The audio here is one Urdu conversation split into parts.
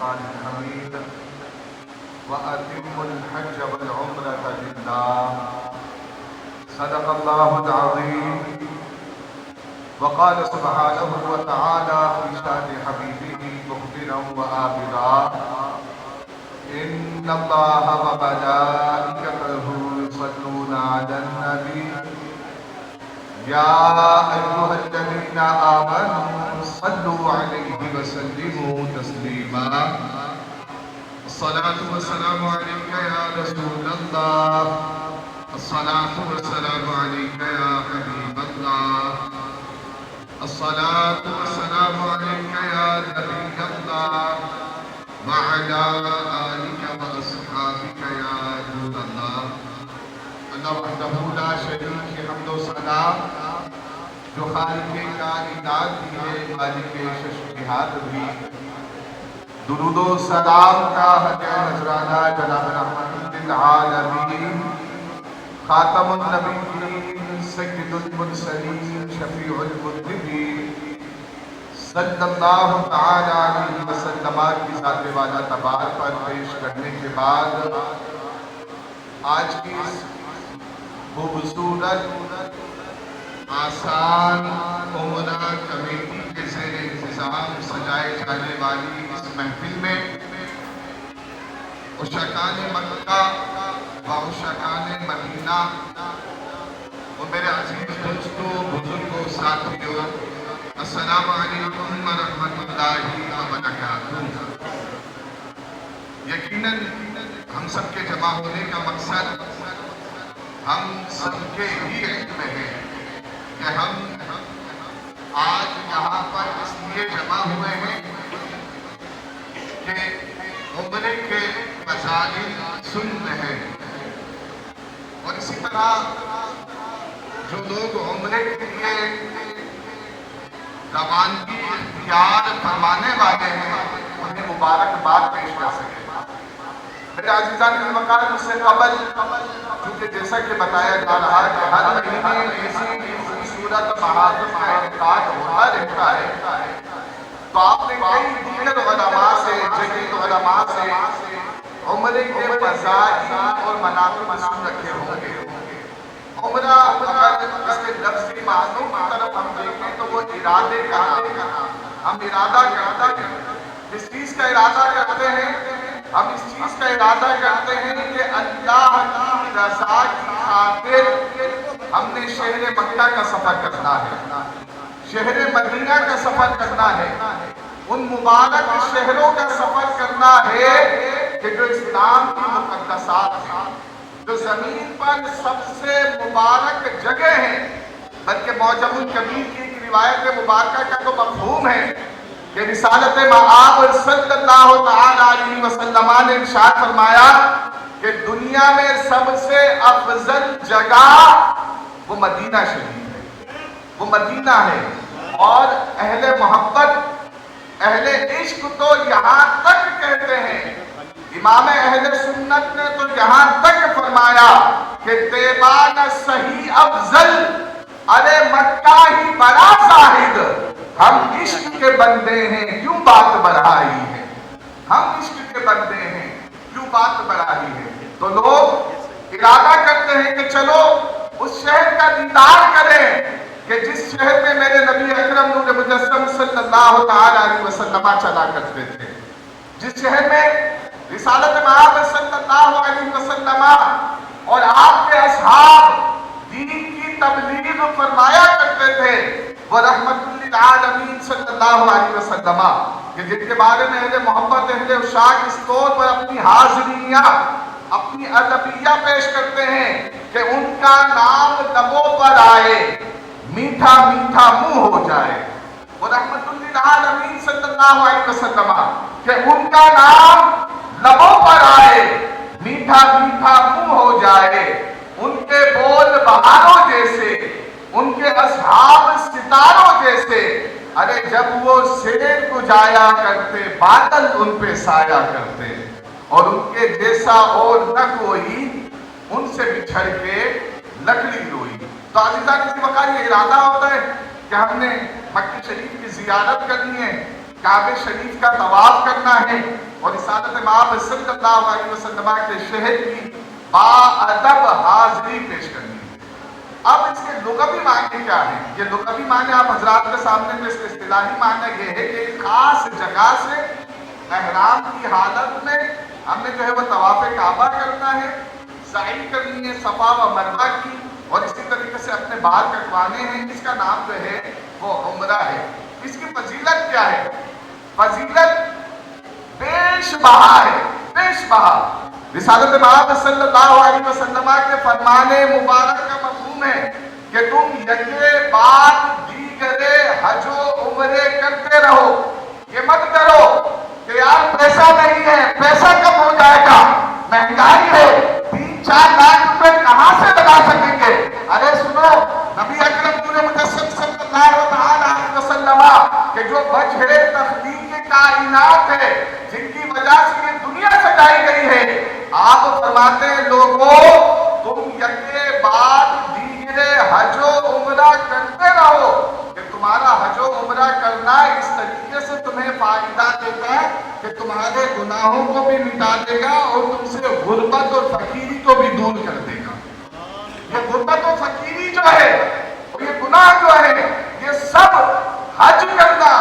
الفرقان الحميد وأتموا الحج والعمرة لله صدق الله العظيم وقال سبحانه وتعالى في شأن حبيبه مخبرا وآبرا إن الله وملائكته يصلون على النبي يا أيها الذين آمنوا صلوا عليه وسلموا تسليما الصلاة والسلام عليك يا رسول الله الصلاة والسلام عليك يا حبيب الله الصلاة والسلام عليك يا نبي الله وعلى آلك وأصحابك يا نور الله اللہ وحدہ لا شریک کی حمد و ثنا جو خالق کائنات بھی ہے مالک شش جہات بھی درود و سلام کا حق نذرانہ جناب رحمت للعالمین خاتم النبیین سید المرسلین شفیع المذنبین صلی اللہ تعالی علیہ وسلم کی ذات والا تبار پر پیش کرنے کے بعد آج کی خوبصورت آسان عمرہ کمیٹی کے زیر انتظام سجائے جانے والی اس محفل میں عشاقان مکہ و عشاقان مدینہ اور میرے عزیز دوستوں بزرگوں ساتھیوں السلام علیکم ورحمۃ اللہ وبرکاتہ۔ یقیناً ہم سب کے جمع ہونے کا مقصد ہم سب کے ہی علم میں ہے کہ ہم آج یہاں پر اس لیے جمع ہوئے ہیں کہ عمرے کے مسائل سن رہے ہیں اور اسی طرح جو لوگ عمرے کے لیے روانگی اختیار فرمانے والے ہیں انہیں مبارکباد پیش کر سکیں۔ میرے عزیزان کی وقار مجھ سے قبل چونکہ جیسا کہ بتایا جا رہا ہے کہ ہر مہینے ایسی خوبصورت محافل کا انعقاد ہوتا رہتا ہے تو آپ نے کئی دیگر علماء سے جدید علماء سے عمرے کے فضائل اور مناقب سن رکھے ہوں گے۔ عمرہ اگر اس کے لفظی معنوں کی طرف ہم دیکھیں تو وہ ارادے کا نام ہے۔ ہم ارادہ کرتے ہیں، اس چیز کا ارادہ کرتے ہیں، ہم اس چیز کا ارادہ کرتے ہیں کہ اللہ کی رضا کی خاطر ہم نے شہر مکہ کا سفر کرنا ہے، شہر مدینہ کا سفر کرنا ہے، ان مبارک شہروں کا سفر کرنا ہے کہ جو اسلام کی مقدسات ہیں، جو زمین پر سب سے مبارک جگہ ہیں، بلکہ معجم الکبیر کی ایک روایت مبارکہ کا تو مفہوم ہے کہ رسالت مآب صلی اللہ تعالی علیہ وسلم نے ارشاد فرمایا کہ دنیا میں سب سے افضل جگہ وہ مدینہ شریف ہے، وہ مدینہ ہے، اور اہل محبت اہل عشق تو یہاں تک کہتے ہیں، امام اہل سنت نے تو یہاں تک فرمایا کہ دیوان صحیح افضل ارے مکہ ہی بڑا زاہد، ہم عشق کے بندے ہیں کیوں بات بڑھائی ہے، ہم عشق کے بندے ہیں کیوں بات بڑھائی ہے۔ تو لوگ ارادہ کرتے ہیں کہ چلو اس شہر کا دیدار کریں کہ جس شہر میں میرے نبی اکرم نور مجسم صلی اللہ تعالی علیہ وسلم چلا کرتے تھے، جس شہر میں رسالت مآب صلی اللہ علیہ وسلم اور آپ کے اصحاب دین کی تبلیغ فرمایا کرتے تھے، وہ رحمت للعالمین صلی اللہ علیہ وسلم کہ جن کے بارے میں اہل محبت اہل عشاق اس طور پر اپنی حاضریاں اپنی ادبیہ پیش کرتے ہیں کہ ان کا نام لبوں پر آئے میٹھا میٹھا منہ ہو جائے، وہ رحمت للعالمین صلی اللہ علیہ وسلم کہ ان کا نام لبوں پر آئے میٹھا میٹھا منہ ہو جائے، ان کے بول بہاروں جیسے، ان کے اصحاب ستاروں جیسے، ارے جب وہ سیر کو جایا کرتے بادل ان پہ سایہ کرتے، اور ان کے جیسا اور نہ کوئی ان سے بچھڑ کے لکڑی روئی۔ تو عزیزان کی وقار یہ ارادہ ہوتا ہے کہ ہم نے مکہ شریف کی زیارت کرنی ہے، کعبہ شریف کا طواف کرنا ہے اور رسالت مآب صلی اللہ علیہ وسلم کے شہر کی باادب حاضری پیش کرنی ہے۔ اب اس کے لغوی معنی کیا ہیں؟ یہ لغوی معنی آپ حضرات کے سامنے میں اس کے اصطلاحی معنی یہ ہے کہ ایک خاص جگہ سے احرام کی حالت میں ہم نے جو ہے وہ طواف کعبہ کرنا ہے، سعی کرنی ہے صفا و مروہ کی، اور اسی طریقے سے اپنے بال کٹوانے ہیں۔ اس کا نام جو ہے وہ عمرہ ہے۔ اس کی فضیلت کیا ہے؟ فضیلت بیش بہا ہے، بیش بہا۔ رسالت مآب صلی اللہ علیہ وسلم کے فرمان مبارک کا مفہوم ہے کہ تم یکے بعد دیگرے حج و عمرے کرتے رہو۔ یہ مت کرو کہ یار پیسہ نہیں ہے، پیسہ کم ہو جائے گا، مہنگائی ہے، 3-4 لاکھ روپے کہاں سے لگا سکیں گے؟ ارے سنو، نبی اکرم نور مجسم صلی اللہ علیہ وسلم کہ جو وجہ تخلیق کائنات ہے، جن کی وجہ سے یہ دنیا سجائی گئی ہے، آپ فرماتے ہیں لوگوں تم یکے بعد دیگرے حج و عمرہ کرتے رہو کہ تمہارا حج و عمرہ کرنا اس طریقے سے تمہیں فائدہ دیتا ہے کہ تمہارے گناہوں کو بھی مٹا دے گا اور تم سے غربت اور فقیری کو بھی دور کر دے گا۔ یہ غربت اور فقیری جو ہے اور یہ گناہ جو ہے یہ سب حج کرنا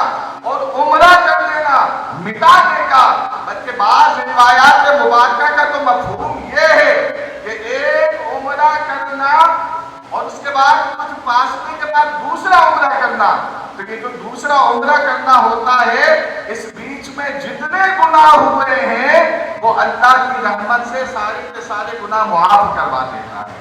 اور عمرہ کر لینا مٹا دے گا۔ بلکہ بعض روایات مبارکہ کا تو مفہوم یہ ہے کہ ایک عمرہ کرنا اور اس کے بعد کچھ فاصلے کے بعد دوسرا عمرہ کرنا، تو یہ جو دوسرا عمرہ کرنا ہوتا ہے اس بیچ میں جتنے گناہ ہوئے ہیں وہ اللہ کی رحمت سے سارے کے سارے گناہ معاف کروا دیتا ہے۔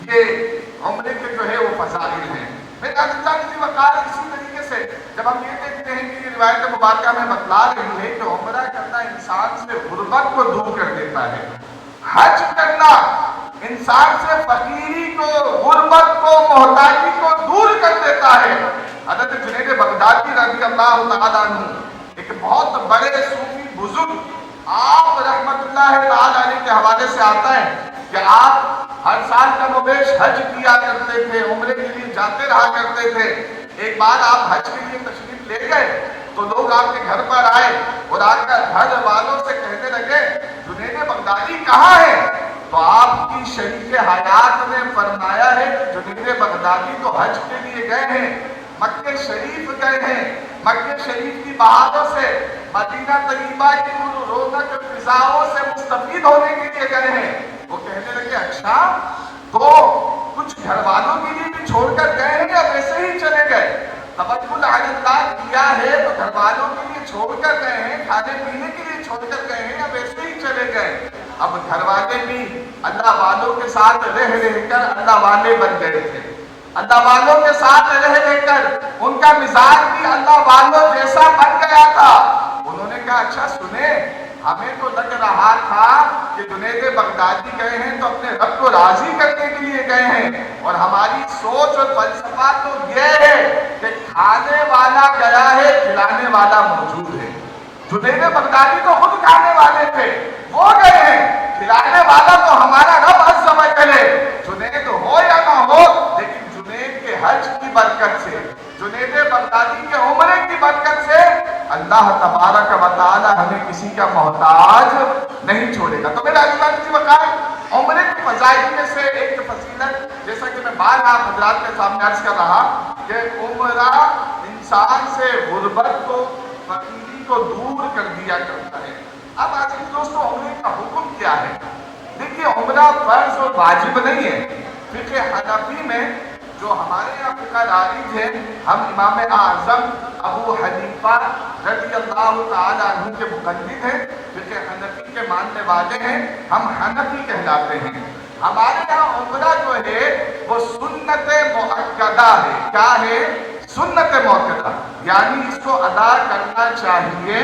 یہ عمرے کے جو ہے وہ فضائل ہیں۔ میرے عزیزان کی وقار اسی طریقے سے جب ہم یہ دیکھتے ہیں کہ یہ روایت مبارکہ میں بتلا رہی ہے کہ عمرہ کرنا انسان سے غربت کو دور کر دیتا ہے، حج کرنا انسان سے فقیری کو، غربت کو، محتاجی کو دور کر دیتا ہے۔ حضرت جنید بغدادی رضی اللہ تعالیٰ عنہ ایک بہت بڑے صوفی بزرگ، آپ رحمت اللہ تعالیٰ علیہ کے حوالے سے آتا ہے کہ آپ ہر سال کم و بیش حج کیا کرتے تھے، عمرے کے لیے جاتے رہا کرتے تھے۔ ایک بار آپ حج کے لیے تشریف لے گئے تو لوگ آپ کے گھر پر آئے اور آ کر گھر والوں سے کہنے لگے جنید بغدادی کہاں ہے؟ تو آپ کی شریف حیات نے فرمایا ہے کہ جنید بغدادی تو حج کے لیے گئے ہیں، مکہ شریف گئے ہیں، مکہ شریف کی بہاروں سے، مدینہ طیبہ کی رونق فضاؤں سے مستفید ہونے کے لیے گئے ہیں۔ وہ کہنے لگے اچھا تو کچھ گھر والوں کے لیے بھی چھوڑ کر گئے ہیں یا ویسے ہی چلے گئے؟ توکل علی اللہ کیا ہے تو گھر والوں کے لیے چھوڑ کر گئے ہیں، کھانے پینے کے لیے چھوڑ کر گئے ہیں یا ویسے ہی چلے گئے؟ اب گھر والے بھی اللہ والوں کے ساتھ رہ کر اللہ والے بن گئے تھے، اللہ والوں کے ساتھ رہ کر ان کا مزاج بھی اللہ والوں جیسا بن گیا تھا۔ انہوں نے کہا اچھا سنیں، ہمیں تو لگ رہا تھا کہ جنید بغدادی گئے ہیں تو اپنے رب کو راضی کرنے کے لیے گئے ہیں، اور ہماری سوچ اور فلسفہ تو یہ ہے کہ کھانے والا گیا ہے، کھلانے والا موجود ہے۔ جنید بغدادی تو خود کھانے والے تھے، وہ گئے ہیں، کھلانے والا تو ہمارا رب عز و جل ہے۔ جنید ہو یا نہ ہو لیکن جنید کے حج کی برکت سے، جنید بغدادی کے عمرے کی برکت سے اللہ تبارک و تعالی ہمیں کسی کا محتاج نہیں چھوڑے گا۔ تو میرا اللہ کی وقار عمرے کی فضائل میں سے ایک فضیلت، جیسا کہ میں بار آپ حضرات کے سامنے عرض کر رہا کہ عمرہ انسان سے غربت کو، فقیری کو دور کر دیا کرتا ہے۔ اب عزیز دوستو عمرے کا حکم کیا ہے؟ دیکھیے عمرہ فرض اور واجب نہیں ہے۔ فقہ حنفی میں جو ہمارے یہاں فقہ دارج ہیں، ہم امام اعظم ابو حنیفہ رضی اللہ تعالیٰ عنہ کے مقلد ہیں، فقہ حنفی کے ماننے والے ہیں، ہم حنفی کہلاتے ہیں۔ ہمارے یہاں عمرہ جو ہے وہ سنت مؤکدہ ہے۔ کیا ہے؟ سنت مؤکدہ، یعنی اس کو ادا کرنا چاہیے،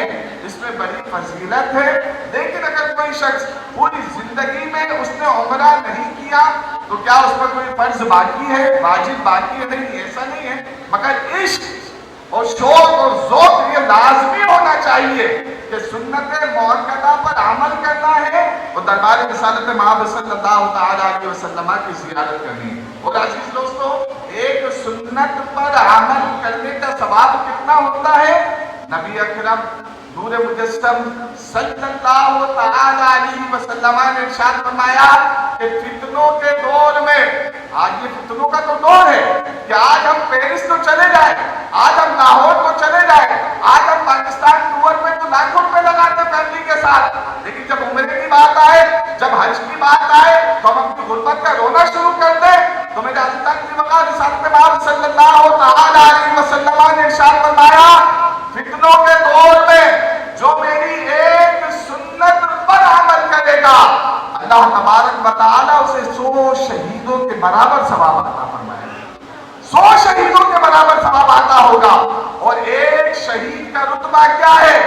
اس میں بڑی فضیلت ہے۔ لیکن اگر کوئی شخص پوری زندگی میں اس نے عمرہ نہیں کیا تو کیا اس پر کوئی فرض باقی ہے، واجب باقی ہے؟ نہیں، ایسا نہیں ہے، مگر عشق اور شوق اور ذوق یہ لازمی ہونا چاہیے کہ سنت مؤکدہ پر عمل کرنا ہے اور دربار رسالت مآب صلی اللہ تعالیٰ علیہ وسلم کی زیارت کرنی ہے۔ اور عزیز دوستو ایک سنت پر عمل کرنے کا ثواب کتنا ہوتا ہے؟ نبی اکرم نور مجسم صلی اللہ تعالی علیہ وسلم نے ارشاد فرمایا کہ فتنوں کے دور میں، آج یہ فتنوں کا تو دور ہے کہ آج ہم پیرس تو چلے جائیں، آج ہم لاہور تو چلے جائیں، آج ہم پاکستان ٹور میں تو لاکھوں روپے لگاتے فیملی کے ساتھ، لیکن جب عمرے کی بات آئے، جب حج کی بات آئے تو ہم اپنی غربت کا رونا شروع کر دیں۔ تو میرے عزیزان کی وقار رسالت پاک صلی اللہ تعالی علیہ وسلم نے ارشاد فرمایا فتنوں کے دور میں جو میری ایک سنت پر عمل کرے گا اللہ تبارک و تعالی اسے 100 شہیدوں کے برابر ثواب عطا فرمائے گا، 100 شہیدوں کے برابر ثواب عطا ہوگا۔ اور ایک شہید کا رتبہ کیا ہے؟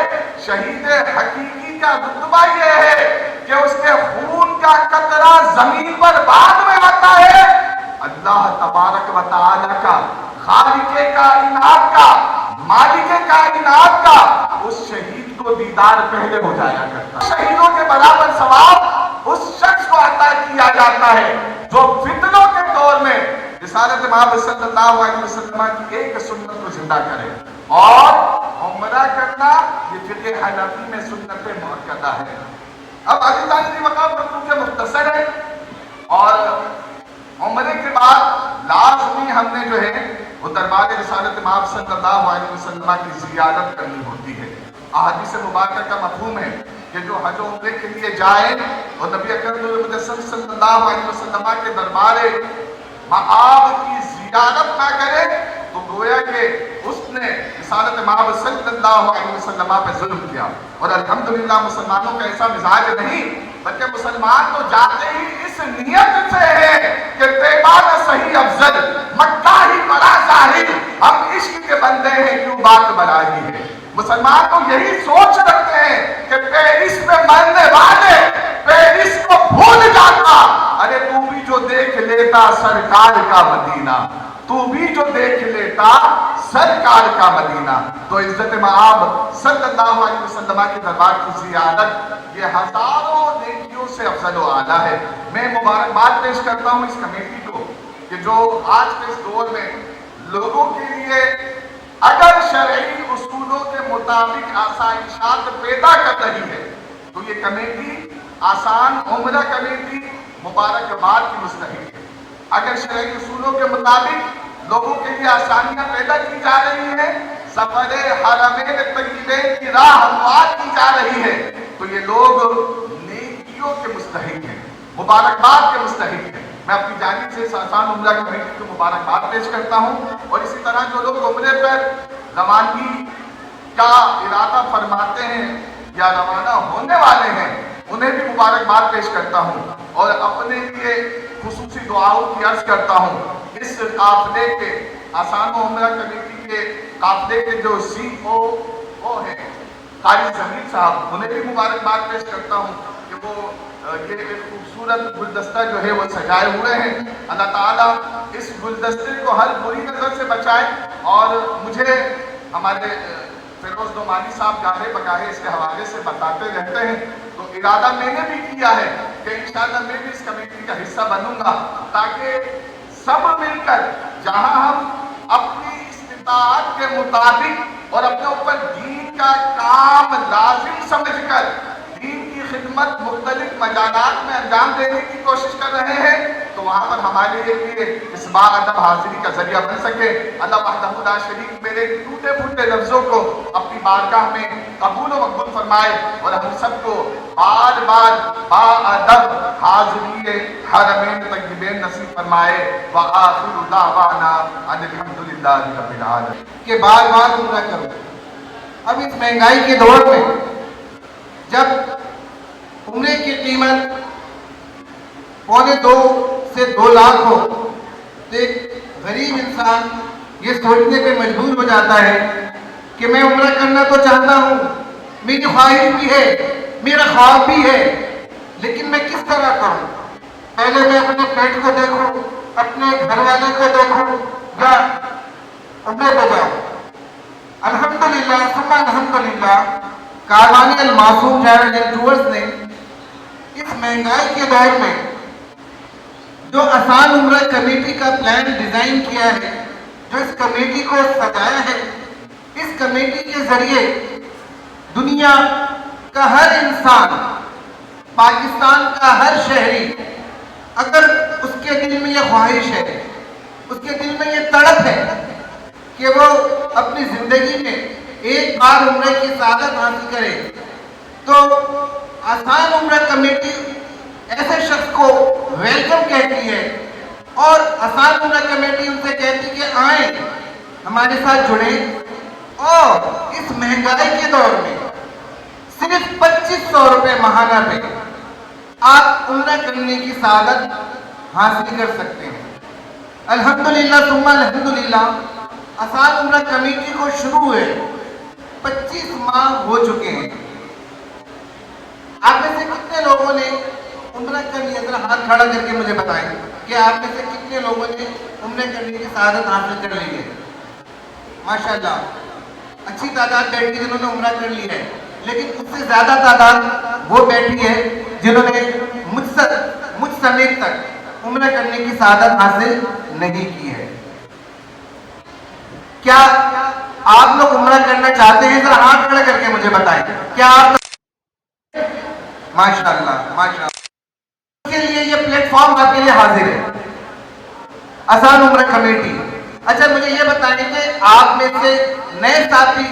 شہید حقیقی کا رتبہ یہ ہے کہ اس کے خون کا قطرہ زمین پر بعد میں آتا ہے، اللہ تبارک و تعالی کا، خالق کائنات کا، مالک کائنات کا اس شہید کو دیدار پہلے ہو جایا کرتا ہے۔ شہیدوں کے برابر ثواب اس شخص کو عطا کیا جاتا ہے جو فتنوں کے دور میں رسالت محمد صلی اللہ علیہ وسلم کی ایک سنت کو زندہ کرے۔ اور عمرہ کرنا یہ فقہ حنفی میں سنت مؤکدہ ہے۔ اب عزیزان کی مقام پر کیونکہ مختصر ہے اور عمرے کے بعد لازمی ہم نے جو ہے وہ دربار رسالت محمد صلی اللہ علیہ وسلم کی زیارت کرنی ہوتی ہے۔ احادیث مبارکہ کا مفہوم ہے کہ جو حج و عمرے کے لیے جائے اور نبی اکرم صلی اللہ علیہ وسلم کے دربار مآب کی زیارت نہ کرے تو گویا کہ اس نے رسالت محمد صلی اللہ علیہ وسلم پہ ظلم کیا۔ اور الحمدللہ مسلمانوں کا ایسا مزاج نہیں، بلکہ مسلمان تو جاتے ہی اس نیت سے ہے کہ طیبہ صحیح افضل، مکہ ہی بڑا ظاہر، ہم عشق کے بندے ہیں کیوں بات بڑا ہی ہے۔ مسلمان تو یہی سوچ رکھتے ہیں کہ پیرس میں مرنے والے پیرس کو بھول جاتا، ارے تو بھی جو دیکھ لیتا سرکار کا مدینہ، تو بھی جو دیکھ لیتا سرکار کا مدینہ۔ تو عزت مآب صلی اللہ علیہ وسلم کے دربار کی زیارت یہ ہزاروں نیکیوں سے افضل و اعلیٰ ہے۔ میں مبارکباد پیش کرتا ہوں اس کمیٹی کو کہ جو آج کے اس دور میں لوگوں کے لیے اگر شرعی اصولوں کے مطابق آسائشات پیدا کر رہی ہے تو یہ کمیٹی آسان عمرہ کمیٹی مبارکباد کی مستحق ہے۔ اگر شرعی اصولوں کے مطابق لوگوں کے لیے آسانیاں پیدا کی جا رہی ہیں، سفر حرمین طیبین کی راہ ہموار کی جا رہی ہے تو یہ لوگ نیکیوں کے مستحق ہیں، مبارکباد کے مستحق ہیں۔ میں اپنی جانب سے آسان عمرہ کمیٹی کو مبارکباد پیش کرتا ہوں اور اسی طرح جو لوگ عمرے پر روانگی کا ارادہ فرماتے ہیں یا روانہ ہونے والے ہیں انہیں بھی مبارکباد پیش کرتا ہوں اور اپنے لیے خصوصی دعاؤں کی عرض کرتا ہوں۔ اس قافلے کے آسان عمرہ کمیٹی کے قافلے کے جو CEO ہیں قاری ضمیر صاحب، انہیں بھی مبارکباد پیش کرتا ہوں کہ وہ یہ ایک خوبصورت گلدستہ جو ہے وہ سجائے ہوئے ہیں۔ اللہ تعالیٰ اس گلدستے کو ہر بری نظر سے بچائے اور مجھے ہمارے فیروز نعمانی صاحب گاہے بگاہے اس کے حوالے سے بتاتے رہتے ہیں تو ارادہ میں نے بھی کیا ہے کہ انشاءاللہ میں بھی اس کمیٹی کا حصہ بنوں گا تاکہ سب مل کر جہاں ہم اپنی استطاعت کے مطابق اور اپنے اوپر دین کا کام لازم سمجھ کر دین کی خدمت مختلف مجالات میں انجام دینے کی کوشش کر رہے ہیں تو وہاں پر ہمارے لیے اس باادب حاضری کا ذریعہ بن سکے۔ اللہ وحدہ لا شریک میرے ٹوٹے پھوٹے لفظوں کو اپنی بارگاہ میں قبول و مقبول فرمائے اور ہم سب کو بار بار باادب حاضری حرمین طیبین نصیب فرمائے۔ وآخر دعوانا ان الحمدللہ رب العالمین۔ کہ بار بار عمرہ کرو۔ اب اس مہنگائی کے دور میں جب عمرے کی قیمت 2.25 سے 2 لاکھ ہو تو ایک غریب انسان یہ سوچنے پہ مجبور ہو جاتا ہے کہ میں عمرہ کرنا تو چاہتا ہوں، میری خواہش بھی ہے، میرا خواب بھی ہے، لیکن میں کس طرح کروں؟ پہلے میں اپنے پیٹ کو دیکھوں، اپنے گھر والے کو دیکھوں یا عمرے پہ جاؤں؟ الحمدللہ ثم الحمدللہ کاروان المعصوم ٹریول اینڈ ٹورز نے اس مہنگائی کے دور میں جو آسان عمرہ کمیٹی کا پلان ڈیزائن کیا ہے، جو اس کمیٹی کو سجایا ہے، اس کمیٹی کے ذریعے دنیا کا ہر انسان، پاکستان کا ہر شہری، اگر اس کے دل میں یہ خواہش ہے، اس کے دل میں یہ تڑپ ہے کہ وہ اپنی زندگی میں ایک بار عمرے کی سعادت حاصل کرے، تو آسان عمرہ کمیٹی ایسے شخص کو ویلکم کہتی ہے، اور آسان عمرہ کمیٹی ان سے کہتی ہے کہ آئیں ہمارے ساتھ جڑیں، اور اس مہنگائی کے دور میں صرف 2500 روپے ماہانہ پہ آپ عمرہ کرنے کی سعادت حاصل کر سکتے ہیں۔ الحمدللہ ثم الحمدللہ، آسان عمرہ کمیٹی کو شروع ہوئے 25 ماہ ہو چکے ہیں۔ آپ میں سے کتنے لوگوں نے عمرہ کر لیا؟ ذرا ہاتھ کھڑا کر کے مجھے بتائیں کہ آپ میں سے کتنے لوگوں نے عمرہ کرنے کی سعادت حاصل کر لی ہے؟ ماشاءاللہ، اچھی تعداد بیٹھی جنہوں نے عمرہ کر لی ہے، لیکن اس سے زیادہ تعداد وہ بیٹھی ہے جنہوں نے مجھ سمیت تک عمرہ کرنے کی سعادت حاصل نہیں کی ہے۔ کیا آپ لوگ عمرہ کرنا چاہتے ہیں؟ ذرا ہاتھ کھڑا کر کے مجھے بتائیں، کیا آپ؟ ماشاءاللہ ماشاءاللہ، اس کے لیے یہ پلیٹ فارم آپ کے لیے حاضر ہے، آسان عمرہ کمیٹی۔ اچھا مجھے یہ بتائیں کہ آپ میں سے نئے ساتھی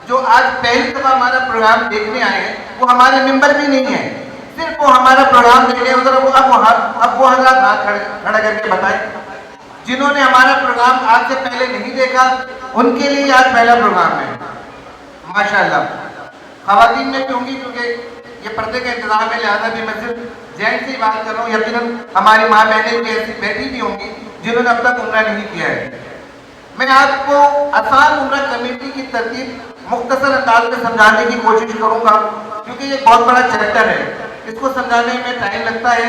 جو آج پہلی دفعہ ہمارا پروگرام دیکھنے آئے ہیں، وہ ہمارے ممبر بھی نہیں ہیں، صرف وہ ہمارا پروگرام دیکھنے ہیں، اب وہ حضرات ہاتھ کھڑا کر کے بتائیں جنہوں نے ہمارا پروگرام آج سے پہلے نہیں دیکھا، ان کے لیے آج پہلا پروگرام ہے۔ ماشاءاللہ، خواتین میں بھی ہوں گی کیونکہ یہ پردے کا انتظام ہے، لہٰذا بھی میں صرف جین سے ہی بات کر رہا ہوں، یقیناً ہماری ماں بہنیں بھی ایسی بیٹھی بھی ہوں گی جنہوں نے اب تک عمرہ نہیں کیا ہے۔ میں آپ کو آسان عمرہ کمیٹی کی ترتیب مختصر انداز میں سمجھانے کی کوشش کروں گا، کیونکہ یہ بہت بڑا چیپٹر ہے، اس کو سمجھانے میں ٹائم لگتا ہے،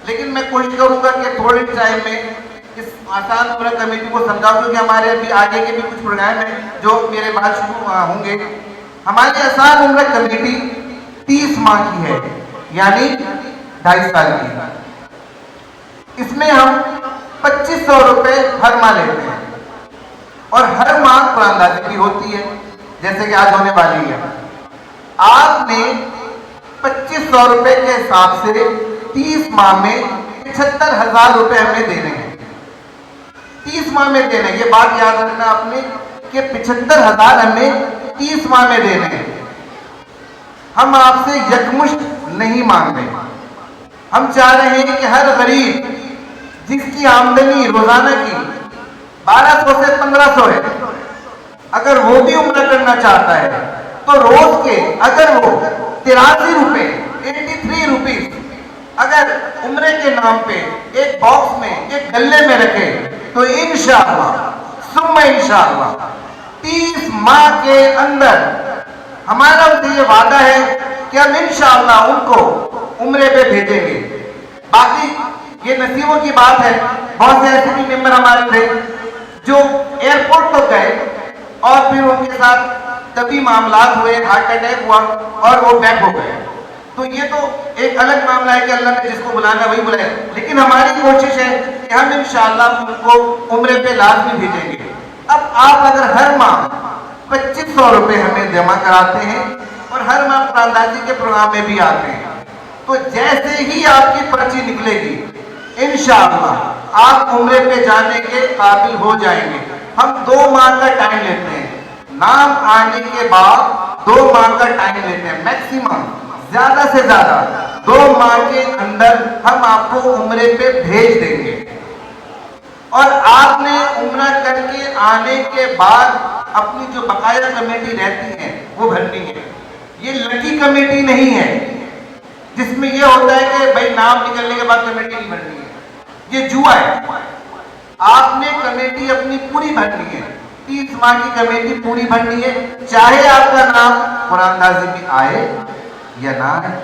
لیکن میں کوشش کروں گا کہ تھوڑے ٹائم میں اس آسان عمرہ کمیٹی کو سمجھاؤں، کیونکہ ہمارے ابھی آگے کے بھی کچھ پروگرام ہیں جو میرے بعد شروع ہوں گے۔ ہماری آسان عمرہ کمیٹی 30 ماہ کی ہے، یعنی 2.5 سال کی۔ اس میں ہم 2500 روپے ہر ماہ لیتے ہیں، اور ہر ماہ قرآن دازی بھی ہوتی ہے، جیسے کہ آج ہونے والی ہے۔ آپ نے 2500 روپے کے حساب سے 30 ماہ میں 75,000 روپے ہمیں دینے ہیں، 30 ماہ میں دینے ہیں۔ یہ بات یاد رکھنا آپ نے کہ 75,000 ہمیں 30 ماہ میں دینے ہیں۔ ہم آپ سے یکمشت نہیں مانگ رہے، ہم چاہ رہے ہیں کہ ہر غریب جس کی آمدنی روزانہ کی 1200 سے 1500 ہے، اگر وہ بھی عمرہ کرنا چاہتا ہے تو روز کے اگر وہ 83 روپے 83 روپیز اگر عمرے کے نام پہ ایک باکس میں ایک گلے میں رکھے تو انشاءاللہ ثم انشاءاللہ 30 ماہ کے اندر ہمارا ان سے یہ وعدہ ہے کہ ہم انشاءاللہ ان کو عمرے پہ بھیجیں گے۔ باقی یہ نصیبوں کی بات ہے، بہت سے ایسے بھی ممبر ہمارے تھے جو ایئرپورٹ تک گئے اور پھر ان کے ساتھ طبی معاملات ہوئے، ہارٹ اٹیک ہوا اور وہ بیک ہو گئے، تو یہ تو ایک الگ معاملہ ہے کہ اللہ نے جس کو بلانا وہی بلائے، لیکن ہماری کوشش ہے کہ ہم انشاءاللہ ان کو عمرے پہ لازمی بھیجیں گے۔ اب آپ اگر ہر ماہ 2500 روپے ہمیں جمع کراتے ہیں اور ہر ماہ قرآن دازی کے پروگرام میں بھی آتے ہیں، تو جیسے ہی آپ کی پرچی نکلے گی انشاءاللہ آپ عمرے پہ جانے کے قابل ہو جائیں گے۔ ہم 2 ماہ کا ٹائم لیتے ہیں، نام آنے کے بعد 2 ماہ کا ٹائم لیتے ہیں، میکسیمم زیادہ سے زیادہ 2 ماہ کے اندر ہم آپ کو عمرے پہ بھیج دیں گے، اور آپ نے عمرہ کر کے آنے کے بعد اپنی جو بقایا کمیٹی رہتی ہے وہ بھرنی ہے۔ یہ لکی کمیٹی نہیں ہے جس میں یہ ہوتا ہے کہ بھائی نام نکلنے کے بعد کمیٹی نہیں بھرنی ہے، یہ جوا ہے۔ آپ نے کمیٹی اپنی پوری بھرنی ہے، 30 ماہ کی کمیٹی پوری بھرنی ہے، چاہے آپ کا نام قرآن دازی میں آئے یا نہ آئے۔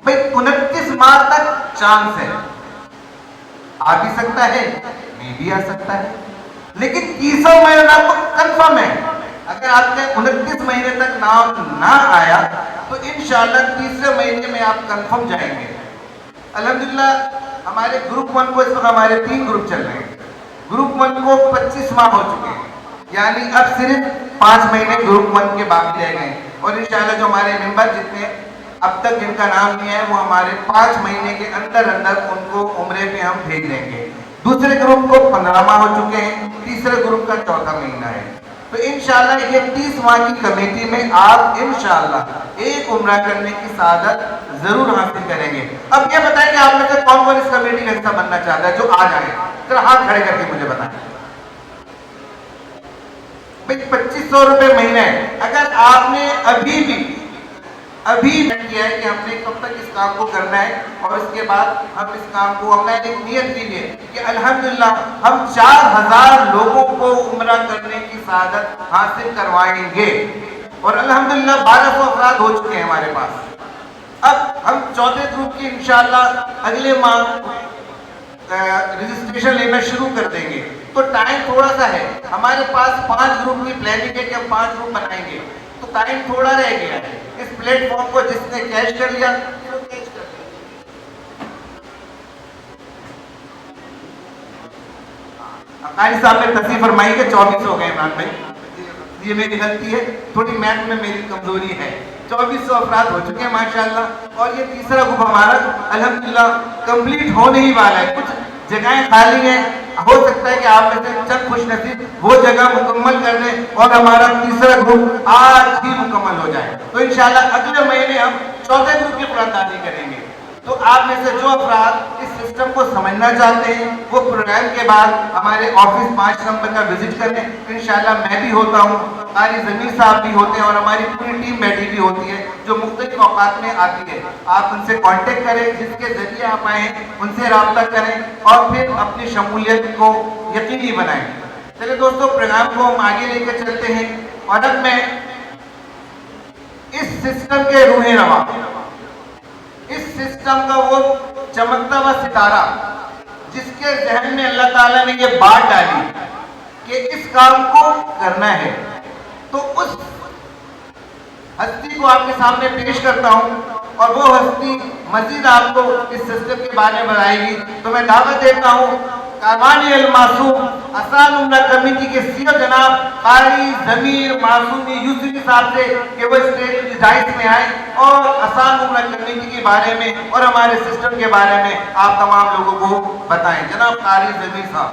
بھائی 29 ماہ تک چانس ہے، آ بھی سکتا ہے نہیں بھی آ سکتا ہے، لیکن 30 مہینہ تو کنفرم ہے۔ اگر آپ کے 29 مہینے تک نام نہ آیا تو انشاءاللہ 30 مہینے میں آپ کنفرم جائیں گے۔ الحمدللہ ہمارے گروپ 1 کو اس وقت ہمارے 3 گروپ چل رہے ہیں، گروپ 1 کو 25 ماہ ہو چکے ہیں، یعنی اب صرف 5 مہینے گروپ 1 کے باقی رہ گئے، اور انشاءاللہ جو ہمارے ممبر جتنے اب تک جن کا نام لیا ہے وہ ہمارے 5 مہینے کے اندر ان کو عمرے پہ ہم بھیج دیں گے۔ دوسرے گروپ کو 15 ماہ ہو چکے ہیں، تیسرے گروپ کا 14 مہینہ ہے۔ تو انشاءاللہ یہ 30 ماہ کی کمیٹی میں آپ انشاءاللہ ایک عمرہ کرنے کی سعادت ضرور حاصل کریں گے۔ اب یہ بتائیں کہ آپ میں سے کون کون اس کمیٹی کا حصہ بننا چاہتا ہے، جو آ جائے ذرا ہاتھ کھڑے کر کے مجھے بتائیں۔ 2500 روپے مہینہ ہے۔ اگر آپ نے ابھی کیا ہے کہ ہم نے کب تک اس کام کو کرنا ہے، اور اس کے بعد ہم اس کام کو ہم نے ایک نیت کی ہے کہ الحمدللہ ہم 4000 لوگوں کو عمرہ کرنے کی سعادت حاصل کروائیں گے، اور الحمدللہ 1200 افراد ہو چکے ہیں ہمارے پاس۔ اب ہم چوتھے گروپ کی انشاءاللہ اگلے ماہ رجسٹریشن لینا شروع کر دیں گے، تو ٹائم تھوڑا سا ہے ہمارے پاس۔ 5 گروپ کی پلاننگ ہے کہ ہم 5 گروپ بنائیں گے، تو ٹائم تھوڑا رہ گیا ہے۔ اس پلیٹ فارم کو جس نے کیش کر لیا وہ کیش کر لیا۔ قاری صاحب نے تصحیح فرمائی کہ 24 ہو گئے عمران بھائی، یہ میری غلطی ہے، تھوڑی میتھ میں میری کمزوری ہے۔ 2400 افراد ہو چکے ہیں ماشاءاللہ، اور یہ تیسرا گروپ ہمارا الحمدللہ کمپلیٹ ہونے ہی والا ہے۔ کچھ جگہیں خالی ہیں، ہو سکتا ہے کہ آپ میں سے چند خوش نصیب وہ جگہ مکمل کر دیں اور ہمارا تیسرا گروپ آج ہی مکمل ہو جائے، تو انشاءاللہ اگلے مہینے ہم چوتھے گروپ کی قراردادی کریں گے۔ تو آپ میں سے جو افراد اس سسٹم کو سمجھنا چاہتے ہیں وہ پروگرام کے بعد ہمارے آفس 5 نمبر کا وزٹ کریں۔ انشاءاللہ میں بھی ہوتا ہوں، قاری ضمیر صاحب بھی ہوتے ہیں، اور ہماری پوری ٹیم بیٹھی بھی ہوتی ہے جو مختلف اوقات میں آتی ہے۔ آپ ان سے کانٹیکٹ کریں، جس کے ذریعے آپ آئیں ان سے رابطہ کریں، اور پھر اپنی شمولیت کو یقینی بنائیں۔ چلے دوستو، پروگرام کو ہم آگے لے کے چلتے ہیں، اور اب میں اس سسٹم کے روح رواں، اس سسٹم کا وہ چمکتا ہوا ستارہ جس کے ذہن میں اللہ تعالیٰ نے یہ بات ڈالی کہ اس کام کو کرنا ہے، تو اس ہستی کو آپ کے سامنے پیش کرتا ہوں، اور وہ ہستی مزید آپ کو اس سسٹم کے بارے میں بتائے گی۔ تو میں دعوت دیتا ہوں کاروان المعصوم آسان عمرہ کمیٹی کے CEO جناب قاری ضمیر معصومی یوسفی صاحب سے کہ وہ اسٹیج ڈائس میں آئیں اور آسان عمرہ کمیٹی کے بارے میں اور ہمارے سسٹم کے بارے میں آپ تمام لوگوں کو بتائیں۔ جناب قاری ضمیر صاحب۔